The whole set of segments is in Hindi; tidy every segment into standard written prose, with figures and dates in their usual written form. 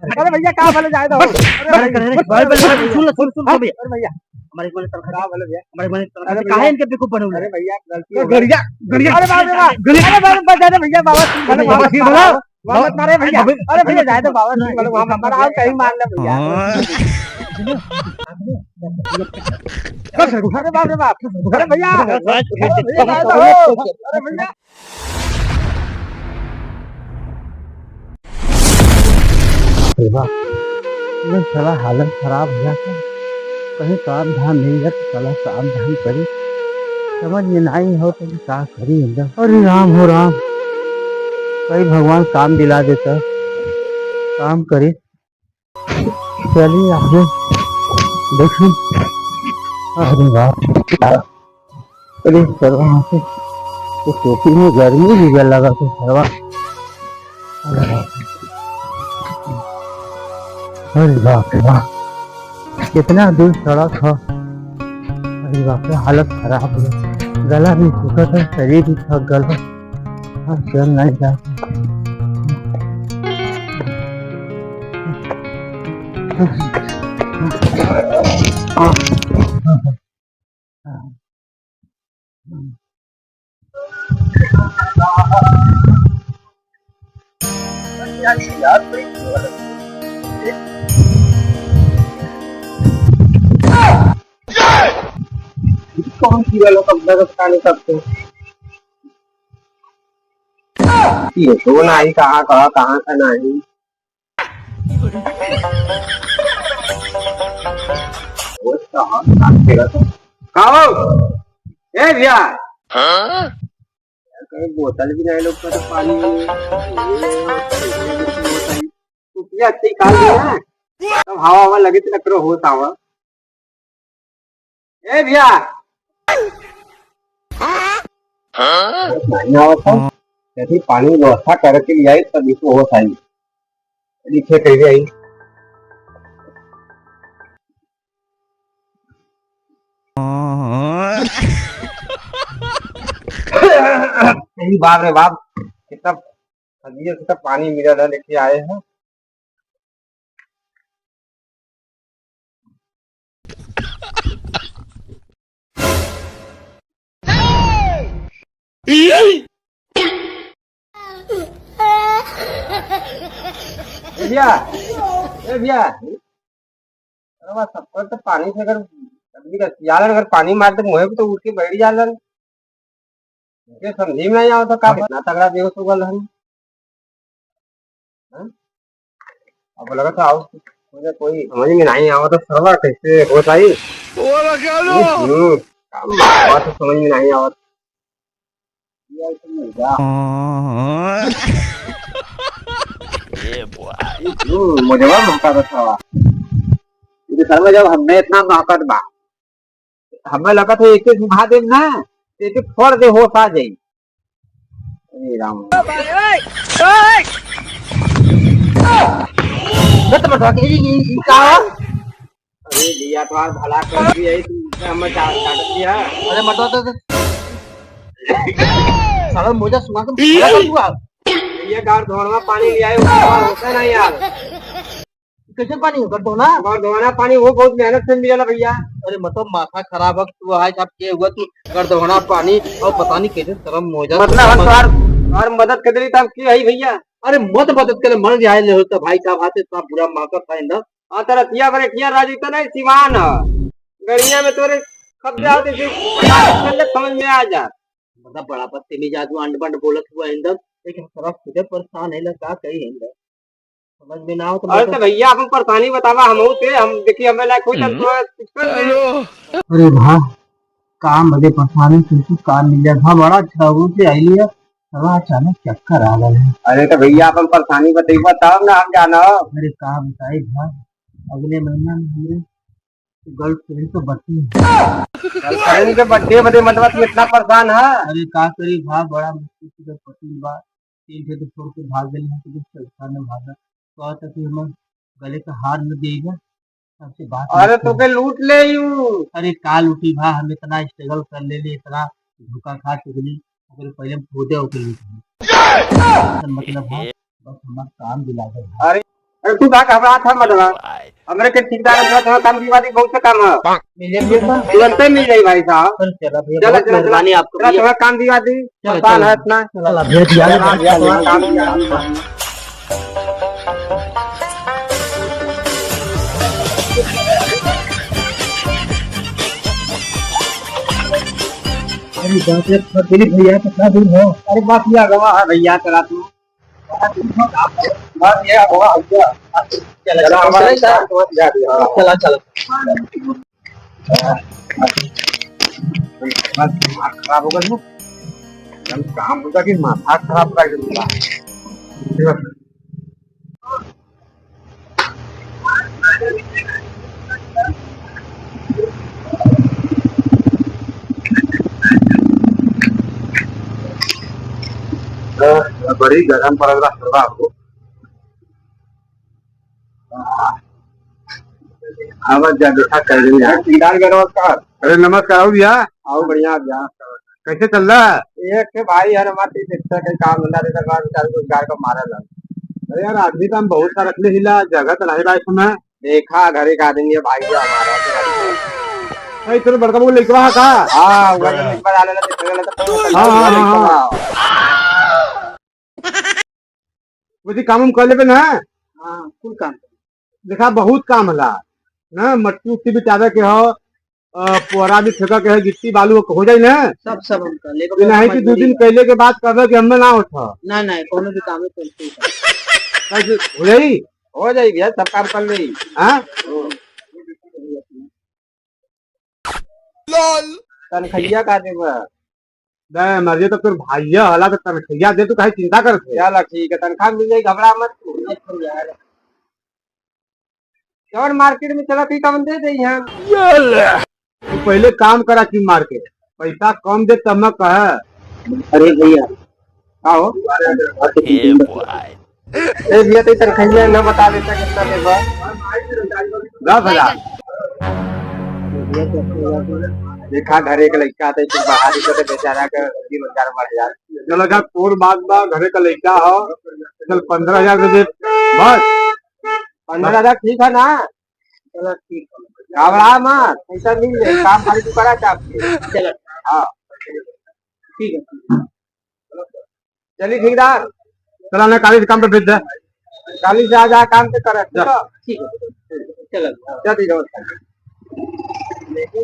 अरे भैया कहाँ भले जाए दो। सुन भैया हमारे को तनख्वाह वाले भैया हमारे को तनख्वाह काहे इनके बेवकूफ बने हुए। अरे भैया गलती हो गड़िया गड़िया अरे बाप रे बाप अरे बाप बचा दे भैया बाबा भले बाबा बोला वहां मत मारे भैया। अरे भैया जाए दो बाबा भले वहां मत मारो कहीं मार ले भैया। अरे बाप रे बाप अरे भैया अरे भैया साला हालत खराब हो जाता कहीं काम धाम नहीं है तो साला काम धाम करे समझ में नहीं हो तो क्या करी एकदम। अरे राम हो राम कहीं भगवान काम दिला देता काम करे। चलिए आगे देखिए। अरे वाह अरे सरवा से तो टोपी में गर्मी भी गल लगा तो सरवा। अरे बाप रे बाप कितना दूर सड़क है। अरे बाप रे हालत खराब है गला भी सूखा था शरीर भी थक गया चल नहीं जाता। कौन सी वालों का नहीं करते ये तो नहीं कहाँ का नहीं भैया कहीं बोतल भी नहीं लोग तो पानी अच्छी खा लिया तब हवा लगे तो लकड़ो होता हुआ। ए भैया नहीं पानी व्यवस्था करके लिए आई तब इसको होश आई लिखे कह आई। बाप रे बाप कितना पानी मिला लेके आए हैं। भैया सबको तो पानी से अगर पानी मार दे मुँह पे तो उठ के बैठ जालन समझी में नहीं आओ तो का इतना तगड़ा बेहोश हो गल अब लगा था आओ मुझे कोई समझ में नहीं आओ तो सर्वर कैसे होता ही तो समझ में नहीं आओ मुझे मौका था सर जब हमने इतना मौका बा हमें लगा था एक घुमा दे ना एक छोड़ दे होश आ जाए। अरे राम अरे दिया तो भला कर दिया हमें दिया। अरे मटो तो साला मुझे सुना तो ये गार धोना पानी ले आए होता ना यार कैसे पानी होगा धोना और धोना पानी वो बहुत मेहनत से मिला भैया। अरे मतलब माथा खराब है तू आज आप के हुआ कि कर धोना पानी और पता नहीं कैसे शर्म मोजा मतलब और मदद कर दी तब की है भैया। अरे मत मदद करे मर जाए ले तो भाई साहब आते इतना बुरा मौका था इंदा आ तेरा तिया करे किया राजी तो नहीं सिवान गड़िया में तोरे कब जाते समझ में आ जा मतलब बड़ा पत्ते में जादू अंड बंड बोलत हुआ इंदा लेकिन थोड़ा खुद परेशान है लगा कहीं इंदा समझ में ना हो तो अरे भैया अपन परेशानी बतावा हम देखिए हमें लायक कोई अरे भाई काम बड़े परेशानी से काम मिल गया बड़ा अच्छा से आई लिया अचानक चक्कर आ गया है। अरे तो भैया अपन परेशानी बताइए तब ना हम जाना। अरे काम बताइए भाई अगले महीना में गर्लफ्रेंड तो बच्ची गर्लफ्रेंड के बर्थडे बदे मतलब इतना परेशान है। अरे का करी भाई बड़ा मुश्किल से पति बात तीन से तो छोड़ के भाग गई है तो संस्था में भागा तो तक हम गले का हार न देगा सबसे बात। अरे तो के लूट ले यूं। अरे का लूटी भा हम इतना स्ट्रगल कर ले इतना धोखा खा चुकली अगर पहले खोदे हो के मतलब है बस हमारा काम दिला दे। अरे अरे तू कहा घबरा था मतलब हमरे के ठेकेदार का थोड़ा काम विवादी बहुत से काम है तुरंत मिल जाए भाई साहब। चला मेहरबानी आपको थोड़ा काम विवादी परेशान है इतना अरे बात है भैया कितना दूर हो। अरे बस ये गवा है भैया चला तू बस ये गवा हो गया। चला चला खराब होगा ना काम होगा कि माथा खराब कर दूंगा। बड़ी गरम पड़ रहा हो आवाज देखा कर नमस्कार। अरे नमस्कार भैया आओ बढ़िया भैया कैसे चल रहा है। एक भाई यार हमारे काम धंधा रोजगार को मारा ला। अरे यार आदमी तो हम बहुत सा रखने हिला जगह तो नहीं रहा इसमें देखा घर एक आदमी है भाई हमारा इतना बड़का मुझे लिखवा का हाँ मुझे काम कर ले ना कुल काम देखा बहुत काम हला ना मट्टी उट्टी भी चादर के हो पोहरा भी फेंका के है गिट्टी बालू हो जाए ना सब हम कर ले नहीं कि 2 दिन पहले के बाद कर कि हमें ना उठा ना कोनो भी काम कैसे हो जाई भैया सब काम कर ली हां लॉल तनखैया का देबा नहीं मर्जी तो फिर भाइया हला तो तनखैया दे तू काहे चिंता करते चल ठीक है तनखा मिल जाई घबरा मत तू और मार्केट में चला ठीक हम दे दे यहाँ तू पहले काम करा की मार्केट पैसा कम दे तब मैं कह अरे भैया आओ भैया तो तनखैया न बता देता कितना देगा 10,000 देखा घरे का लड़का आते बाहर तो बेचारा का रोजगार बढ़ जाए चलो जा तोर बात बा घरे का लड़का हो चल 15,000 दे बस 15,000 ठीक है ना चलो ठीक है घबरा मत पैसा मिल जाए काम खाली तू करा चाहिए चलो हाँ ठीक है चलिए ठेकेदार चला ना काली काम पे भेज दे काली से आ काम पे कर ठीक है चलो ठीक है लेकिन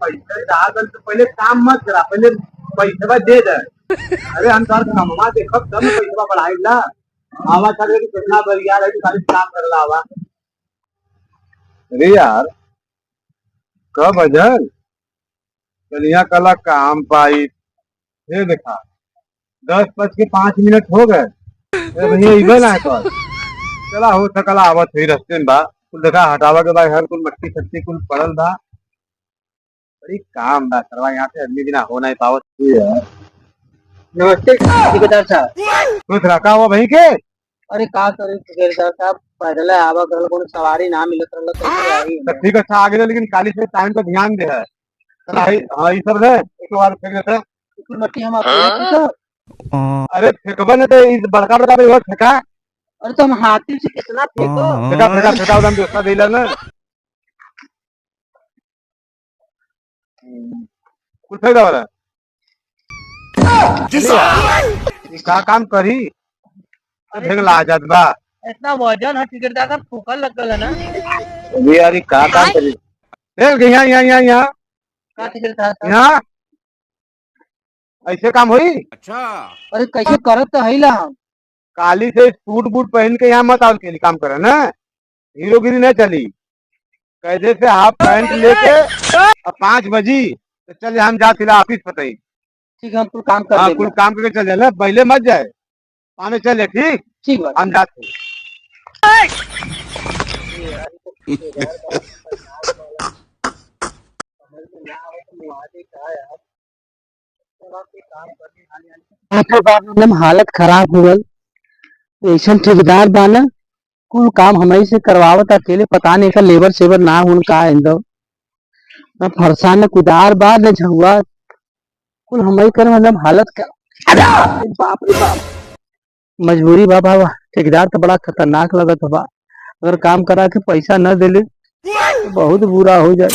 पैसा तो पहले काम मत करा पहले पैसा दे दे अरे हम तार कमा देखब तब पैसा बढ़ाई ला आवा करे कि कितना बढ़िया है खाली काम करला आवा अरे यार कब अजल चलिया कला काम पाई ये देखा 10:05 हो गए भैया इबे ना तो चला हो सकला आवत हुई रास्ते में बा कुल देखा हटावा के बाद हर कुल मट्टी सट्टी कुल पड़ल बा बड़ी काम बा सरवा यहाँ से आदमी बिना हो नहीं पावत नमस्ते ठेकेदार साहब कुछ रखा हुआ भाई के अरे का करे ठेकेदार साहब पैदल आवा करल कोनो सवारी ना मिलत रहल तो ठीक है आगे दे लेकिन काली से टाइम पे ध्यान दे है हां ये सब है एक बार फेंक देते कुल मट्टी हम आपको अरे फेंकबा न तो इस बड़का बड़का भी हो फेंका अरे तुम हाथी से कितना फेंको फेंका फेंका फेंका उधर दूसरा देला ना कुछ फेंका वाला का काम करी फेंक ला जात बा इतना वजन है ठेकेदार का फूकल लगल है ना ये यार का काम करी फेंक यहां यहां यहां यहां का ठेकेदार यहां ऐसे काम हुई अच्छा अरे कैसे करत तो है ला काली से सूट बूट पहन के यहाँ मत आओ के लिए काम करे ना हीरोगिरी नहीं चली कैसे से हाफ पैंट लेके 5 बजी तो चल हम जाते ऑफिस पता ही ठीक है हम कुल काम कर कुल काम करके चल जाए पहले मत जाए पानी चले ठीक ठीक हम जाते हालत खराब हो गई ऐसा ठेकेदार बाना कुल काम हमारी से करवावत अकेले पता नहीं का लेबर सेवर ना हुन का इंदो ना फरसा न कुदार बा न झुआ कुल हमारी कर मतलब हालत क्या बाप रे बाप मजबूरी बा बाबा ठेकेदार तो बड़ा खतरनाक लगत बा अगर काम करा के पैसा न दिले तो बहुत बुरा हो जाए।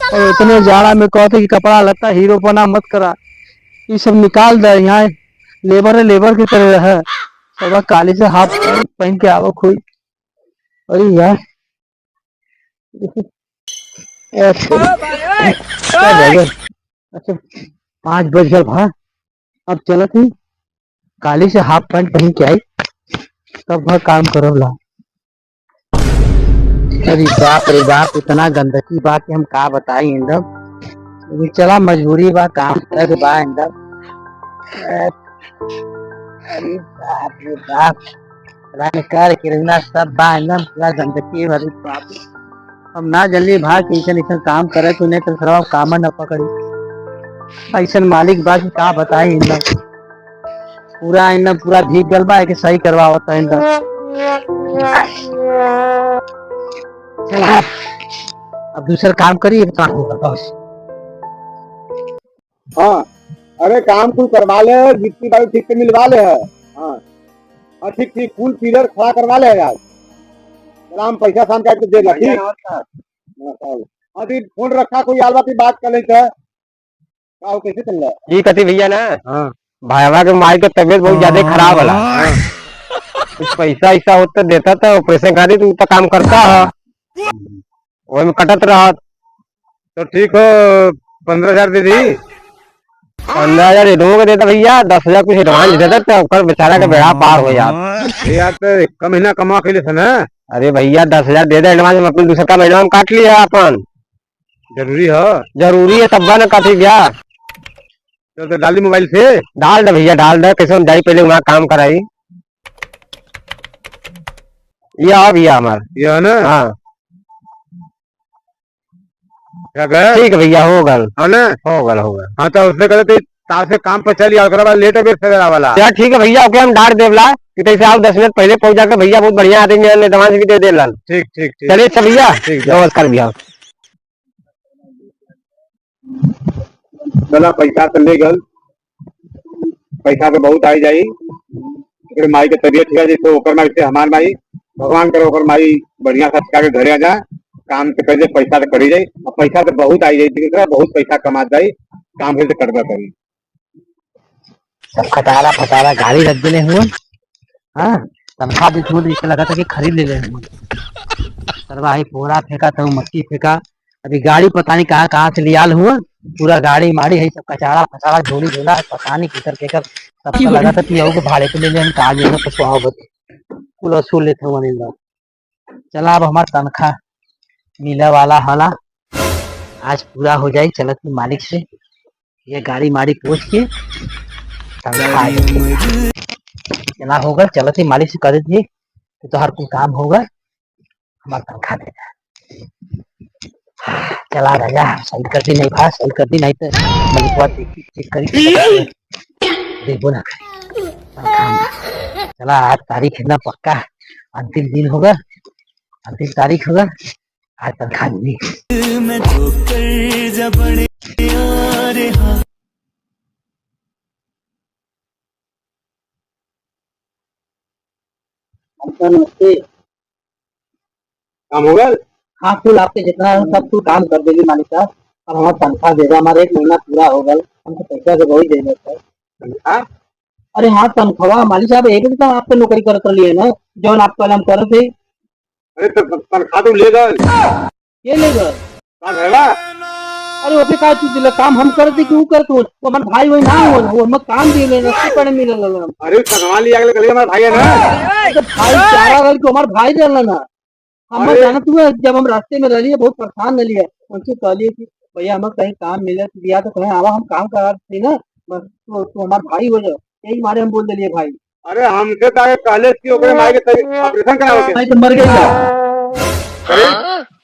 और इतने जाड़ा में कहते कि कपड़ा लत्ता हीरो बना मत करा, ये सब निकाल दे। यहाँ लेबर है, लेबर की तरह है सब, काली से हाफ पैंट पहन के आवो कोई। अरे यार अच्छा 5 बज गए भा, अब चलत ही काली से हाफ पैंट पहन के आई तब वह काम करब ला। अरे बाप रे बाप, इतना गंदगी बा कि हम का बताई इंदम। चला मजबूरी बा, काम करे के बा इंदम। अरे बाप रे बाप, कर किरना सब बा इंदम, पूरा गंदगी भरी बाप। हम ना जल्दी भाग ऐसा ऐसा काम करे तो नहीं तो थोड़ा काम न पकड़ी। ऐसा मालिक बा कि का बताई इंदम, पूरा इंदम पूरा भीग गल बा कि सही करवावता इंदम। अब दूसरा काम करिए काम होगा बस। हाँ, अरे काम कुल करवा ले, गिट्टी बालू ठीक से मिलवा ले है। हाँ हाँ, ठीक ठीक, फुल पिलर खड़ा करवा ले यार। सलाम, पैसा शाम का दे ला ठीक। अभी फोन रखा, कोई आलवा की बात कर ले तो कैसे चल रहा है? जी कति भैया ना, हाँ भाईवा के माई के तबीयत बहुत ज्यादा खराब है। कुछ पैसा ऐसा होता देता तो ऑपरेशन करी तो काम करता है, वही में कटत रहा। तो ठीक हो, 15,000 दे दी। 15,000 एडवांस देता भैया, 10,000 कुछ एडवांस देता तो बेचारा का बेड़ा पार हो जाता। यार तो एक महीना कमा के लिए ना। अरे भैया 10,000 दे दे एडवांस में, अपन दूसरा का महीना में काट लिया अपन। जरूरी है, जरूरी है तब ना काटी भैया। तो डाल दी मोबाइल से। डाल दे भैया डाल दे, कैसे हम जाई पहले वहाँ काम कराई। ये आ भैया हमारा, ये है ना। हाँ क्या गए? ठीक है भैया, हो गल है ना, हो गल हो गल। हाँ तो उसने कहा तो तार से काम पर चलिए और लेट है सवेरा वाला। यार ठीक है भैया, ओके हम डांट देवला कि कैसे आप 10 मिनट पहले पहुंच जाकर भैया बहुत बढ़िया आदमी है, एडवांस भी दे देला। ठीक ठीक ठीक, चलिए अच्छा भैया, ठीक नमस्कार भैया। चला पैसा तो ले गल, पैसा तो बहुत आई जाई। माई के तबियत ठीक है जैसे ओकर माई से हमार माई, भगवान करे ओकर माई बढ़िया सा के घरे आ जा, काम से कर दे, पैसा तो करी जाये। और पैसा तो बहुत आई जाये, बहुत पैसा कमा जाये, काम फिर से करवा करी। सब खटारा फटारा गाड़ी रख देने हुए। हाँ तनख्वाह भी छोड़ दी, लगा था कि खरीद ले सरवाही पोरा फेंका था, मट्टी फेंका। अभी गाड़ी पता नहीं कहाँ कहाँ से लियाल हुआ, पूरा गाड़ी माड़ी है, सब कचारा फचारा झोली झोला पता नहीं किकर के कर सबका लगा था पिया के भाड़े पे ले ले कहा जो है कुल वसूल लेते हुए। चला अब हमारा तनख्वाह मिला वाला हला आज पूरा हो जाए, चलत मालिक से ये गाड़ी माड़ी पूछ के चला होगा। चलत ही मालिक से कह देती तो हर कोई काम होगा, हमारा तनख्वाह देगा। चला राजा, सही करती नहीं भाई, सही करती नहीं तो मलिकवा चेक करी देखो ना। चला आज तारीख है ना पक्का, अंतिम दिन होगा, अंतिम तारीख होगा, आज तनख्वाह मिली। काम होगा। हाँ फुल आपके जितना है सब फुल काम कर देगी मालिक साहब। अब हमारा तनख्वाह देगा, हमारा 1 महीना पूरा हो गया, हमको पैसा तो बहुत देना है। अरे हाँ तनख्वाह मालिक साहब एक दिन आपको नौकरी कर लिए ना, जो आप कल हम कर थे। अरे तनख्वाह तो लेगा, ये लेगा अरे ओके का चीज दिला, काम हम करते कि वो करते हो, तो हमारे भाई वही ना हो वो हम काम दे लेना पड़े मिले लगा। अरे तनख्वाह लिया कल हमारा भाई है ना, तो भाई चारा गल को हमारे भाई दे लेना। हम जाना तू जब हम रास्ते में रह लिए बहुत परेशान न लिया, उनसे कह लिए कि भैया हमें कहीं काम मिले तो दिया तो कहीं आवा, हम काम करा थे ना बस, तो हमारे भाई हो जाओ, यही मारे हम बोल दिए भाई। अरे हमसे तो पहले की ओकरे माई के ऑपरेशन कराओ के भाई तो मर गई। अरे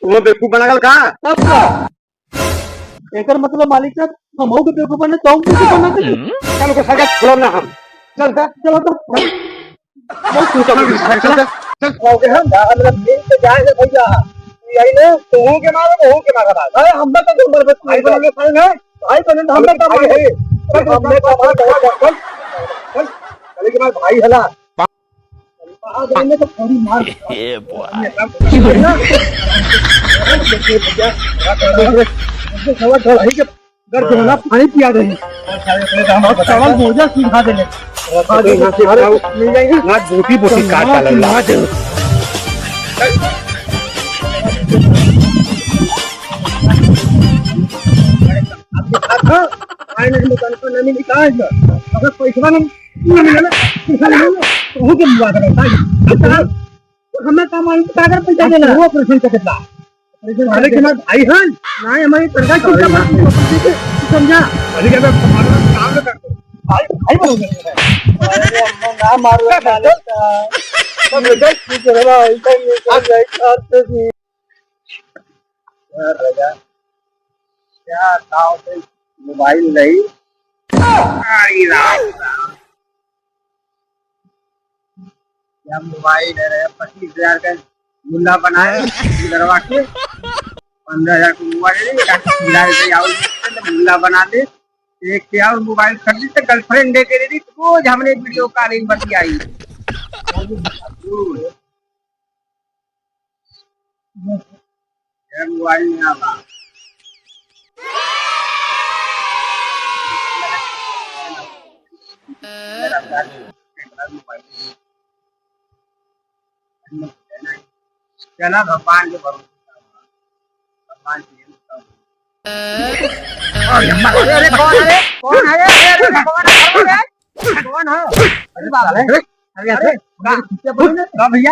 वो बेवकूफ बना गल कहां तब का एकर मतलब मालिक साहब हम हो के बेवकूफ बने तो बेवकूफ बना के चल को सजा छोड़ ना हम। चल चलो तो बहुत तू चल चल हो गए हम मतलब मिल से जाएंगे भैया यही ना, तो हो के मारे बात। अरे हम तो नंबर पे भाई बन के खाएंगे, भाई बने हम तो काम है हमने का बात है। चल चल चल के बाद भाई हला तो थोड़ी मार पानी पिया दे चावल भोजन सिखा दे मिल जाएंगे बोटी बोटी काट डालो नहीं निकाल अगर पैसा नहीं मिला तो के बुआ कर हमें कमाई कागर पैसा देना वो प्रश्न का कितना वाले के ना भाई हैं ना हमारी तनखा की समझा अरे क्या तुम्हारा काम ना करते भाई भाई बोलोगे अरे अम्मा ना मारो साले का सब बेटा की कर रहा है इधर जाए खाते थी यार राजा क्या ताव से मोबाइल नहीं आई राम क्या मोबाइल है 25,000 का मुल्ला बनाए दरवा के 15,000 का मोबाइल मुल्ला बना दे एक क्या और मोबाइल खरीदी तो गर्लफ्रेंड दे के दे रोज हमने वीडियो कॉलिंग बतियाई मोबाइल नहीं आवा चला भगवान के भरोसे भगवान अरे कौन है अरे बाबा अरे भैया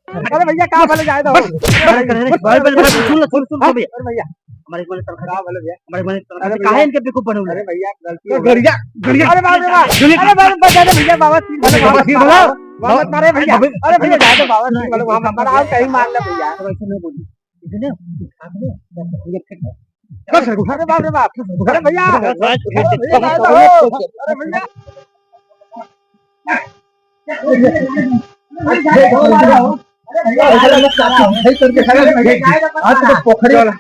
अरे भैया कहाँ भले जाए भैया हमारे मन खराब वाले भैया हमारे मन अरे काहे इनके बेवकूफ बनो अरे भैया गलती गड़िया गड़िया अरे बाबा अरे बाबा बचा दे भैया बाबा ठीक बोलो बाबा मारे भैया अरे भैया जाए तो बाबा ठीक बोलो हमारा आप कहीं मार ले भैया ऐसे नहीं बोली इतने अरे बाप रे बाप अरे भैया अरे भैया पोखरी अरे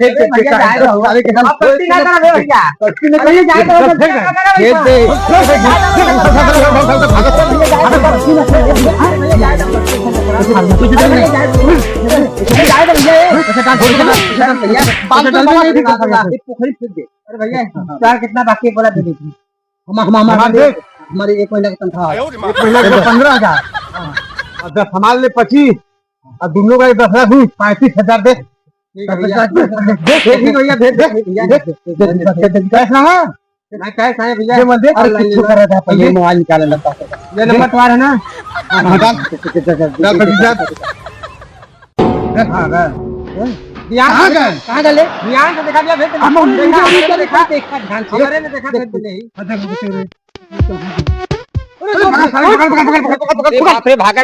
भैया कितना बाकी बोला दे दीजिए हमारी 1 महीने की तनख्वाह 1 महीने का 15,000 10 संभाल ले 25 और दोनों का 10,000 35,000 दे भैया कैश ना मैं कैश आए भैया पहले मोबाइल निकाले ये नंबर तुम्हारा है ना कहाँ गए ध्यान से देखा दिया देखा ध्यान से देखा भागा